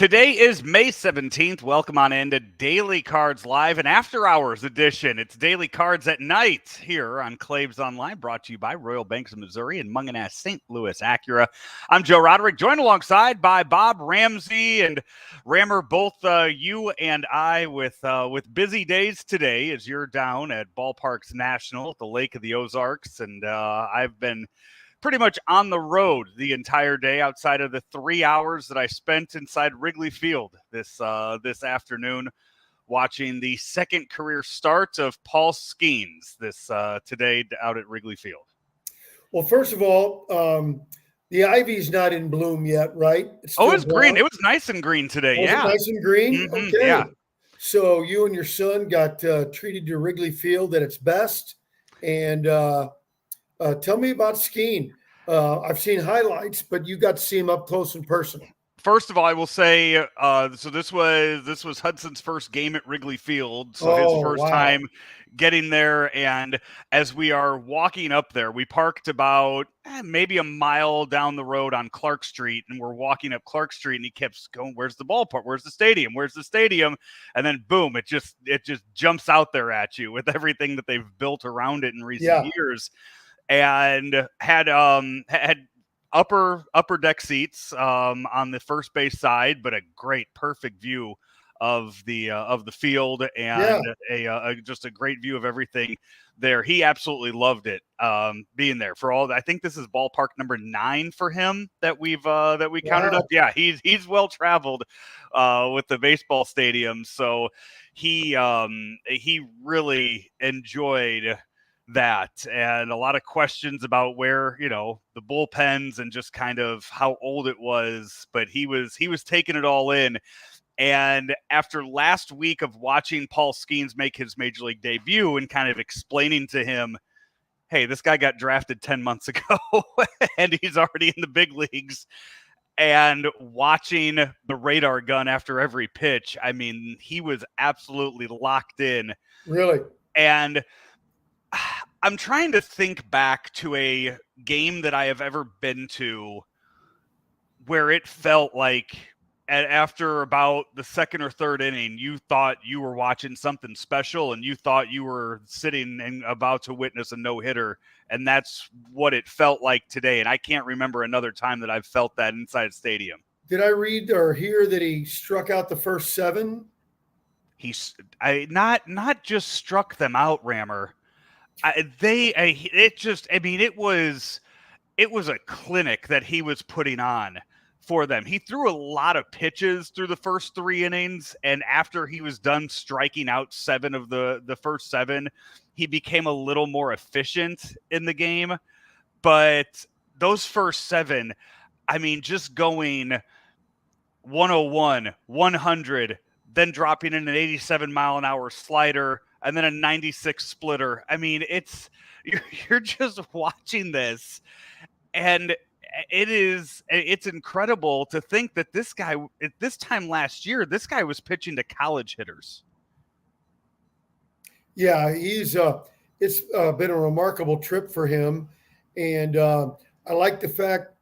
Today is May 17th. Welcome on into Daily Cards Live, an after-hours edition. It's Daily Cards at Night here on Claves Online, brought to you by Royal Banks of Missouri and Munganess St. Louis Acura. I'm Joe Roderick, joined alongside by Bob, Ramsey, and Rammer, both you and I with busy days today as you're down at Ballparks National at the Lake of the Ozarks, and I've been pretty much on the road the entire day outside of the 3 hours that I spent inside Wrigley Field this afternoon watching the second career start of Paul Skeens today out at Wrigley Field. Well, first of all, the ivy's not in bloom yet, right? It's green. It was nice and green today. Yeah. Nice and green? Mm-hmm. Okay. Yeah. So you and your son got treated to Wrigley Field at its best. And tell me about skiing. I've seen highlights, but you got to see him up close and personal. First of all, I will say, so this was Hudson's first game at Wrigley Field, so his first time getting there. And as we are walking up there, we parked about maybe a mile down the road on Clark Street, and we're walking up Clark Street, and he kept going, "Where's the ballpark? Where's the stadium? Where's the stadium?" And then boom, it just jumps out there at you with everything that they've built around it in recent years. And had upper deck seats on the first base side, but a great, perfect view of the field, and just a great view of everything there. He absolutely loved it being there for all. I think this is ballpark number 9 for him that we counted up. Yeah, he's well traveled with the baseball stadium, so he really enjoyed that, and a lot of questions about where, the bullpens and just kind of how old it was, but he was taking it all in. And after last week of watching Paul Skeens make his major league debut and kind of explaining to him, hey, this guy got drafted 10 months ago and he's already in the big leagues, and watching the radar gun after every pitch, I mean, he was absolutely locked in. Really? And I'm trying to think back to a game that I have ever been to where it felt like after about the second or third inning, you thought you were watching something special and you thought you were sitting and about to witness a no-hitter. And that's what it felt like today. And I can't remember another time that I've felt that inside a stadium. Did I read or hear that he struck out the first 7? Not just struck them out, Rammer. It was a clinic that he was putting on for them. He threw a lot of pitches through the first 3 innings, and after he was done striking out 7 of the first 7, he became a little more efficient in the game. But those first 7, I mean, just going 101, 100, then dropping in an 87-mile-an-hour slider, and then a 96 splitter. I mean, you're just watching this, and it's incredible to think that this guy, at this time last year, this guy was pitching to college hitters. Yeah, it's been a remarkable trip for him, and I like the fact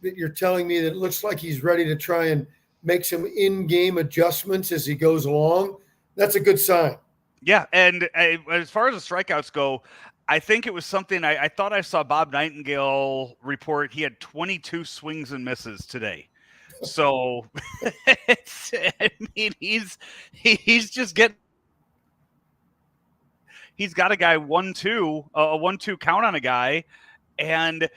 that you're telling me that it looks like he's ready to try and make some in-game adjustments as he goes along. That's a good sign. Yeah, and as far as the strikeouts go, I think it was something I thought I saw Bob Nightingale report. He had 22 swings and misses today. So, he's just getting. He's got a guy a 1-2 count on a guy, and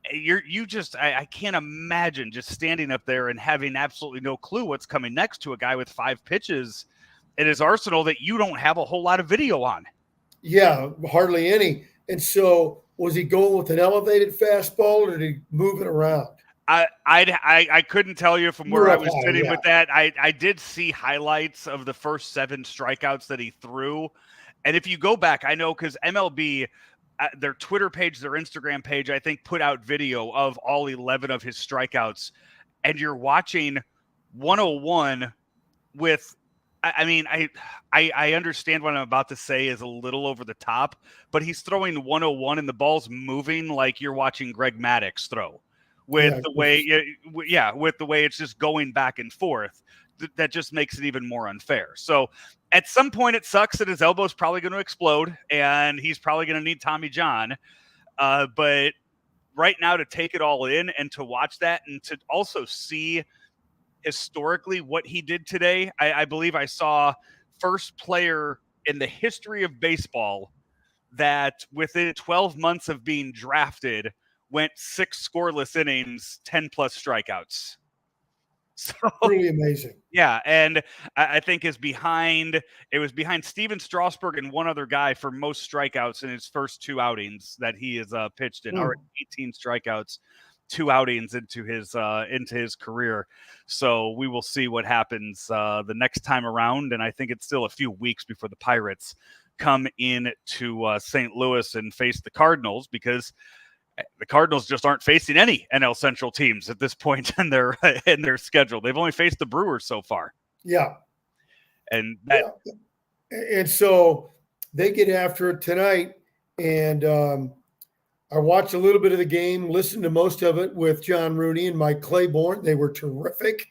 I can't imagine just standing up there and having absolutely no clue what's coming next to a guy with 5 pitches in his arsenal that you don't have a whole lot of video on. Yeah, hardly any. And so was he going with an elevated fastball, or did he move it around? I couldn't tell you from where I was sitting with that. I did see highlights of the first 7 strikeouts that he threw. And if you go back, I know because MLB, their Twitter page, their Instagram page, I think, put out video of all 11 of his strikeouts. And you're watching 101 with, I mean, I understand what I'm about to say is a little over the top, but he's throwing 101 and the ball's moving like you're watching Greg Maddux throw, with the way it's just going back and forth. That just makes it even more unfair. So at some point it sucks that his elbow's probably going to explode and he's probably going to need Tommy John. But right now, to take it all in and to watch that and to also see historically what he did today, I believe I saw first player in the history of baseball that within 12 months of being drafted went 6 scoreless innings, 10 plus strikeouts. So really amazing. Yeah, and I think it was behind Steven Strasburg and one other guy for most strikeouts in his first 2 outings that he has pitched in. Already 18 strikeouts, 2 outings into his career. So we will see what happens the next time around, and I think it's still a few weeks before the Pirates come in to St. Louis and face the Cardinals, because the Cardinals just aren't facing any NL Central teams at this point in their schedule. They've only faced the Brewers so far. Yeah. And so they get after it tonight. And I watched a little bit of the game, listened to most of it with John Rooney and Mike Claiborne. They were terrific.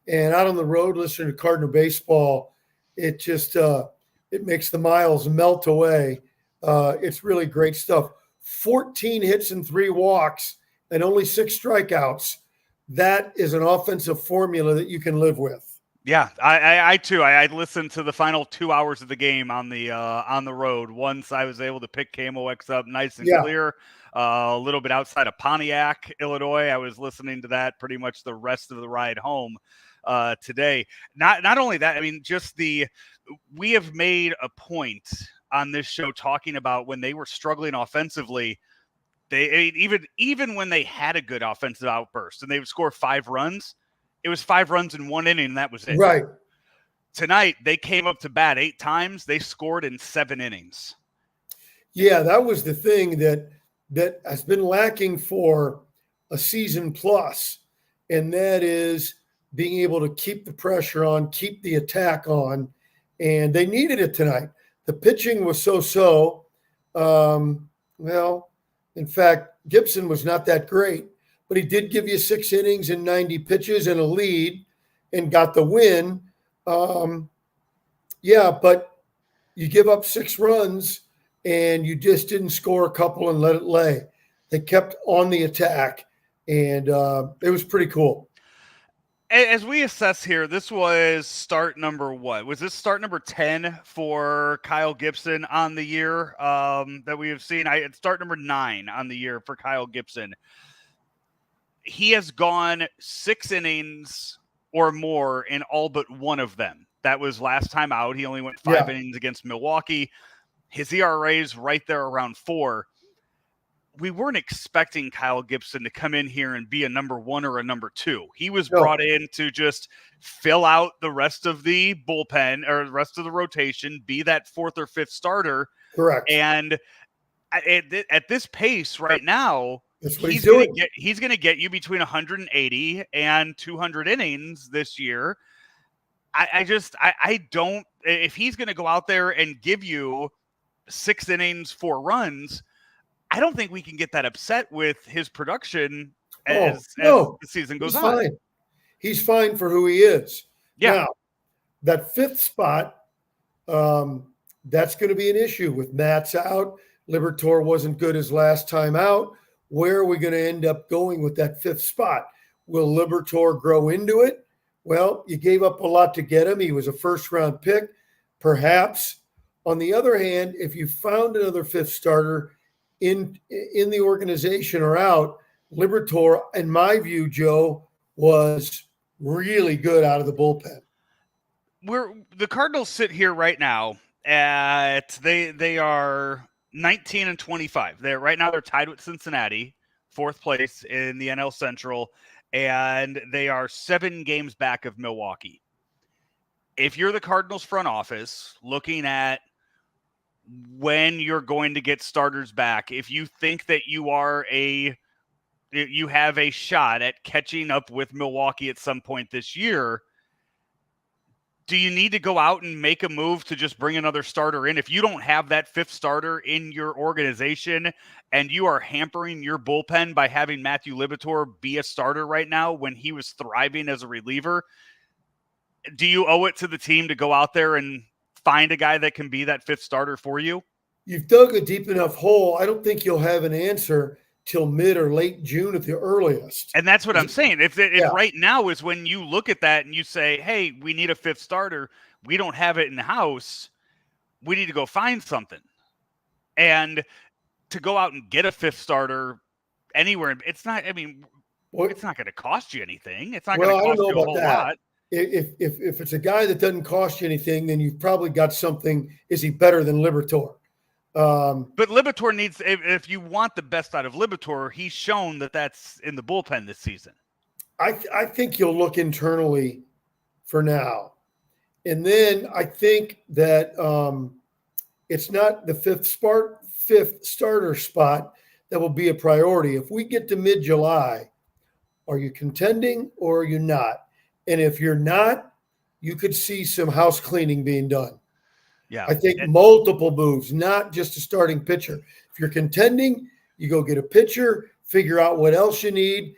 And out on the road, listening to Cardinal baseball, it just it makes the miles melt away. It's really great stuff. 14 hits and 3 walks and only 6 strikeouts. That is an offensive formula that you can live with. Yeah, I too. I listened to the final 2 hours of the game on the road. Once I was able to pick KMOX up nice and clear, a little bit outside of Pontiac, Illinois. I was listening to that pretty much the rest of the ride home today. Not only that, I mean, we have made a point on this show talking about when they were struggling offensively. Even when they had a good offensive outburst and they would score 5 runs, it was 5 runs in 1 inning and that was it. Right. Tonight they came up to bat 8 times. They scored in 7 innings. Yeah, that was the thing that has been lacking for a season plus, and that is being able to keep the pressure on, keep the attack on, and they needed it tonight. The pitching was so-so. Well, in fact, Gibson was not that great, but he did give you 6 innings and 90 pitches and a lead and got the win. But you give up 6 runs and you just didn't score a couple and let it lay. They kept on the attack, and it was pretty cool. As we assess here, this was start number what? Was this start number 10 for Kyle Gibson on the year that we have seen? It's start number 9 on the year for Kyle Gibson. He has gone 6 innings or more in all but one of them. That was last time out. He only went 5 innings against Milwaukee. His ERA is right there around 4. We weren't expecting Kyle Gibson to come in here and be a number 1 or a number 2. He was brought in to just fill out the rest of the bullpen or the rest of the rotation, be that 4th or 5th starter. Correct. And at this pace right now, he's going to get you between 180 and 200 innings this year. I don't, if he's going to go out there and give you 6 innings, 4 runs, I don't think we can get that upset with his production as the season goes on. Fine. He's fine for who he is. Yeah. Now, that 5th spot, that's going to be an issue with Matt's out. Liberatore wasn't good his last time out. Where are we going to end up going with that 5th spot? Will Liberatore grow into it? Well, you gave up a lot to get him. He was a first-round pick, perhaps. On the other hand, if you found another 5th starter in the organization or out, Liberatore, in my view, Joe, was really good out of the bullpen. The Cardinals sit here right now at they are 19 and 25. They're tied with Cincinnati, 4th place in the NL Central, and they are 7 games back of Milwaukee. If you're the Cardinals front office looking at when you're going to get starters back, if you think that you have a shot at catching up with Milwaukee at some point this year, Do you need to go out and make a move to just bring another starter in? If you don't have that fifth starter in your organization and you are hampering your bullpen by having Matthew Liberatore be a starter right now when he was thriving as a reliever, do you owe it to the team to go out there and find a guy that can be that fifth starter for you? You've dug a deep enough hole. I don't think you'll have an answer till mid or late June at the earliest. And that's what I'm saying. If right now is when you look at that and you say, hey, we need a fifth starter, we don't have it in the house, we need to go find something. And to go out and get a fifth starter anywhere, it's not, I mean, it's not going to cost you anything. It's not going to cost you a whole lot. If it's a guy that doesn't cost you anything, then you've probably got something. Is he better than Liberatore? But Liberatore needs, if you want the best out of Liberatore, he's shown that that's in the bullpen this season. I think you'll look internally for now. And then I think that it's not the fifth starter spot that will be a priority. If we get to mid-July, are you contending or are you not? And if you're not, you could see some house cleaning being done. Yeah, I think multiple moves, not just a starting pitcher. If you're contending, you go get a pitcher, figure out what else you need,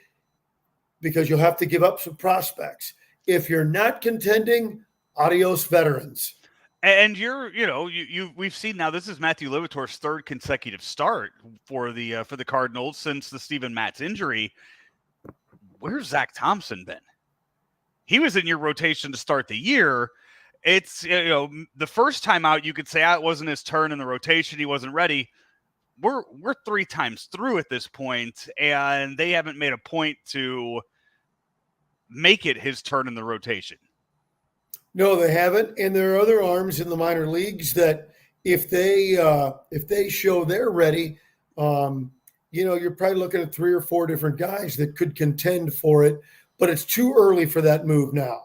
because you'll have to give up some prospects. If you're not contending, adios veterans. And we've seen now this is Matthew Liberatore's third consecutive start for the Cardinals since the Steven Matz injury. Where's Zach Thompson been? He was in your rotation to start the year. It's, the first time out, you could say it wasn't his turn in the rotation. He wasn't ready. We're 3 times through at this point, and they haven't made a point to make it his turn in the rotation. No, they haven't. And there are other arms in the minor leagues that if they show they're ready, you're probably looking at 3 or 4 different guys that could contend for it. But it's too early for that move now.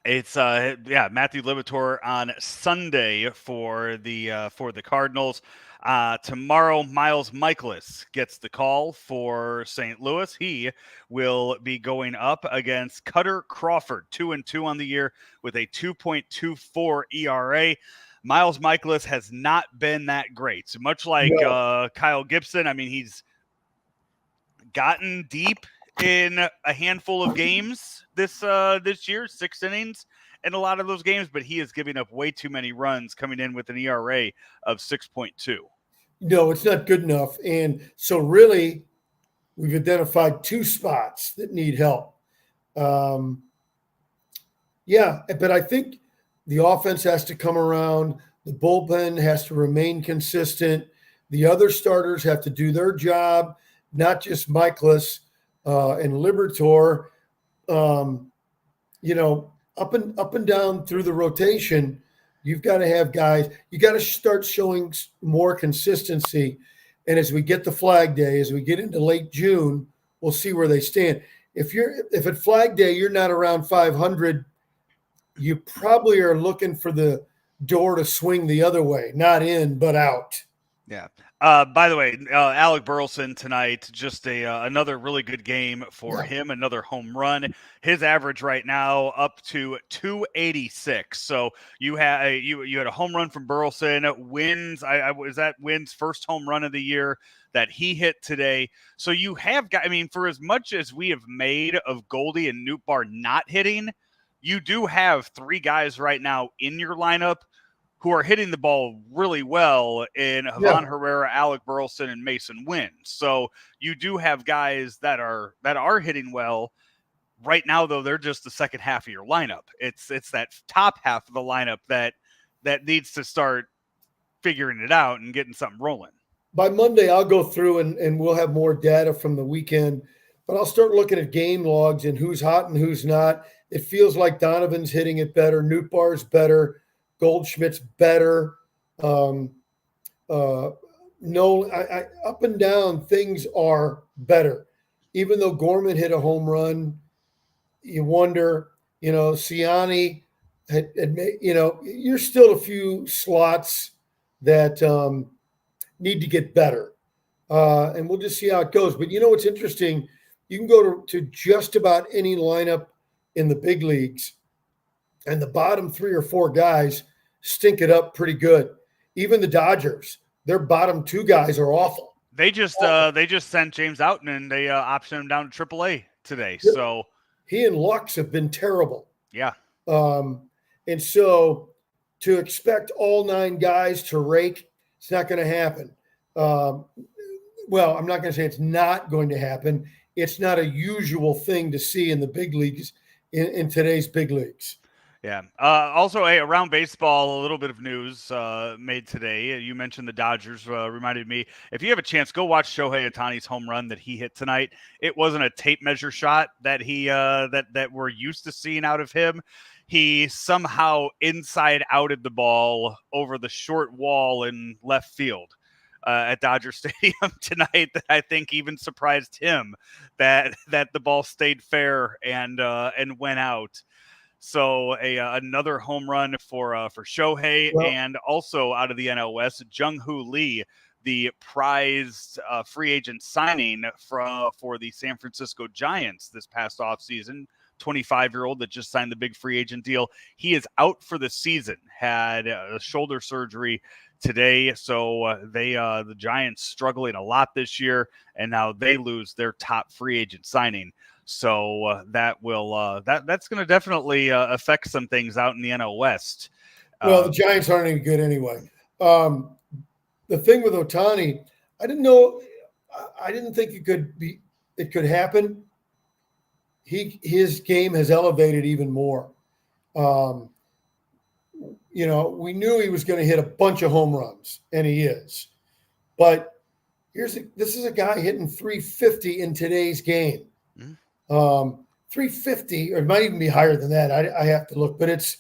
It's Matthew Liberatore on Sunday for the Cardinals. Tomorrow, Miles Michaelis gets the call for St. Louis. He will be going up against Cutter Crawford, 2-2 on the year with a 2.24 ERA. Miles Michaelis has not been that great. So much like Kyle Gibson, I mean, he's gotten deep in a handful of games this year, 6 innings in a lot of those games, but he is giving up way too many runs, coming in with an ERA of 6.2. No, it's not good enough. And so really we've identified 2 spots that need help. But I think the offense has to come around. The bullpen has to remain consistent. The other starters have to do their job, not just Michaelis and Liberatore. Up and down through the rotation, you've got to have guys. You got to start showing more consistency. And as we get to Flag Day, as we get into late June, we'll see where they stand. If at Flag Day you're not around 500, you probably are looking for the door to swing the other way, not in but out. Yeah. By the way, Alec Burleson tonight, just another really good game for him, another home run. His average right now up to 286. So you had a home run from Burleson. Wins, was that Wynn's first home run of the year that he hit today. So you have got, for as much as we have made of Goldie and Nootbaar not hitting, you do have 3 guys right now in your lineup who are hitting the ball really well in Javon Herrera, Alec Burleson, and Mason Wynn. So you do have guys that are hitting well. Right now, though, they're just the second half of your lineup. It's that top half of the lineup that needs to start figuring it out and getting something rolling. By Monday, I'll go through and we'll have more data from the weekend, but I'll start looking at game logs and who's hot and who's not. It feels like Donovan's hitting it better. Nootbaar's better. Goldschmidt's better. Up and down, things are better. Even though Gorman hit a home run, you wonder, Ciani had made, you're still a few slots that need to get better. And we'll just see how it goes. But what's interesting? You can go to just about any lineup in the big leagues and the bottom 3 or 4 guys stink it up pretty good. Even the Dodgers, their bottom 2 guys are awful. They just sent James out and they optioned him down to AAA today. So he and Lux have been terrible. Yeah. And so to expect all 9 guys to rake, it's not going to happen. Well, I'm not going to say it's not going to happen. It's not a usual thing to see in the big leagues, in today's big leagues. Yeah. Also, around baseball, a little bit of news made today. You mentioned the Dodgers. Reminded me, if you have a chance, go watch Shohei Ohtani's home run that he hit tonight. It wasn't a tape measure shot that he that we're used to seeing out of him. He somehow inside outed the ball over the short wall in left field at Dodger Stadium tonight. That I think even surprised him that the ball stayed fair and went out. So another home run for Shohei, and also out of the NL West, Jung-Hoo Lee, the prized free agent signing for the San Francisco Giants this past offseason. 25-year-old that just signed the big free agent deal. He is out for the season, had a shoulder surgery today. So the Giants struggling a lot this year, and now they lose their top free agent signing. So that will that's going to definitely affect some things out in the NL West. Well, the Giants aren't any good anyway. The thing with Ohtani, I didn't think it could happen. His game has elevated even more. We knew he was going to hit a bunch of home runs, and he is. But this is a guy hitting 350 in today's game. 350, or it might even be higher than that. I have to look, but it's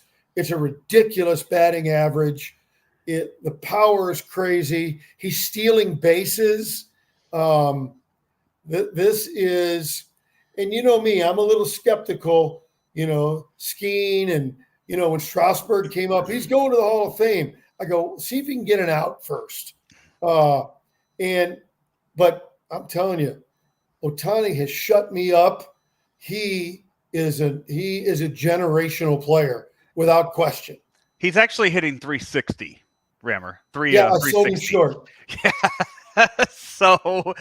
a ridiculous batting average. The power is crazy. He's stealing bases. This is, and you know me, I'm a little skeptical. Skeen and when Strasburg came up, he's going to the Hall of Fame. I go, see if he can get an out first. But I'm telling you, Ohtani has shut me up. He is a generational player without question. He's actually hitting 360, Rammer. I sold him short. Yeah. So,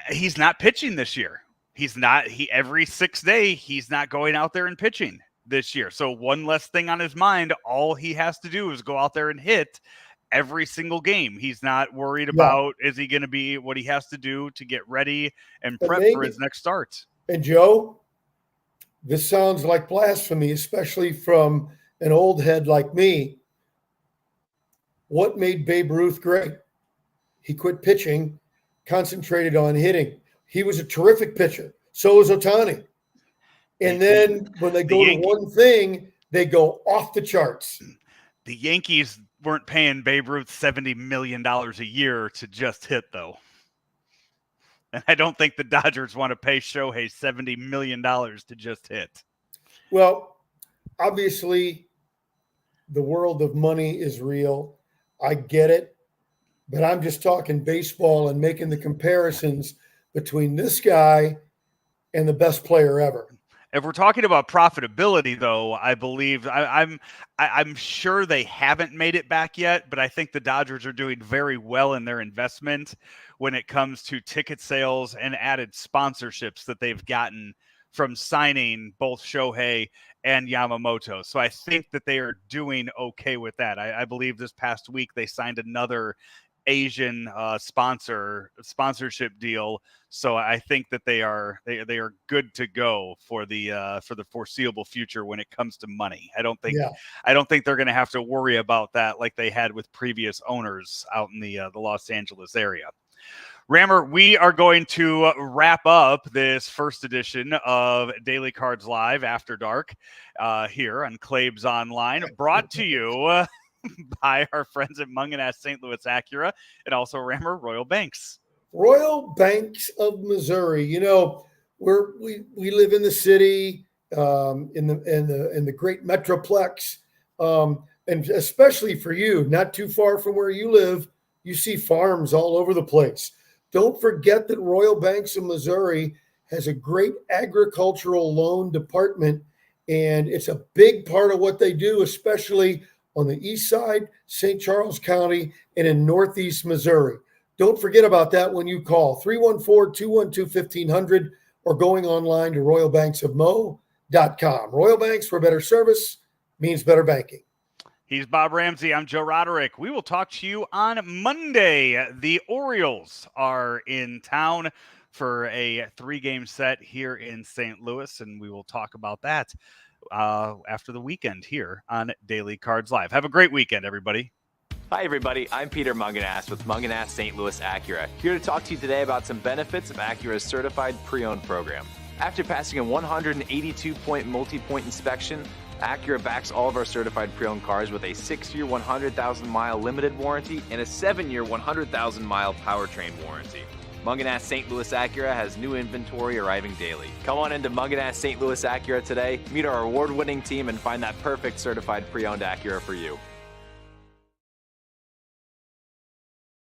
he's not pitching this year. He's not. Every 6th day, he's not going out there and pitching this year. So one less thing on his mind. All he has to do is go out there and hit every single game. He's not worried about is he going to be what he has to do to get ready and prep for his next start. And Joe, this sounds like blasphemy, especially from an old head like me. What made Babe Ruth great? He quit pitching, concentrated on hitting. He was a terrific pitcher. So was Ohtani. And then when they go to one thing, they go off the charts. The Yankees weren't paying Babe Ruth $70 million a year to just hit, though. And I don't think the Dodgers want to pay Shohei $70 million to just hit. Well, obviously, the world of money is real. I get it. But I'm just talking baseball and making the comparisons between this guy and the best player ever. If we're talking about profitability, though, I believe I'm sure they haven't made it back yet, but I think the Dodgers are doing very well in their investment when it comes to ticket sales and added sponsorships that they've gotten from signing both Shohei and Yamamoto. So I think that they are doing okay with that. I believe this past week they signed another Asian sponsorship deal. So I think that they are good to go for the foreseeable future when it comes to money. I don't think they're going to have to worry about that like they had with previous owners out in the Los Angeles area. Rammer, we are going to wrap up this first edition of Daily Cards Live After Dark here on Claibs Online, brought to you by our friends at Munganess St. Louis Acura and also Rammer Royal Banks. Royal Banks of Missouri. We live in the city, in the great metroplex, and especially for you, not too far from where you live, you see farms all over the place. Don't forget that Royal Banks of Missouri has a great agricultural loan department, And it's a big part of what they do, especially on the east side, St. Charles County, and in northeast Missouri. Don't forget about that when you call 314-212-1500 or going online to royalbanksofmo.com. Royal Banks, where better service means better banking. He's Bob Ramsey. I'm Joe Roderick. We will talk to you on Monday. The Orioles are in town for a 3-game set here in St. Louis, and we will talk about that after the weekend here on Daily Cards Live. Have a great weekend, everybody. Hi, everybody. I'm Peter Munganast with Munganast St. Louis Acura, here to talk to you today about some benefits of Acura's certified pre-owned program. After passing a 182-point multi-point inspection, Acura backs all of our certified pre-owned cars with a 6-year, 100,000-mile limited warranty and a 7-year, 100,000-mile powertrain warranty. Munganast St. Louis Acura has new inventory arriving daily. Come on into Munganast St. Louis Acura today, meet our award-winning team, and find that perfect certified pre-owned Acura for you.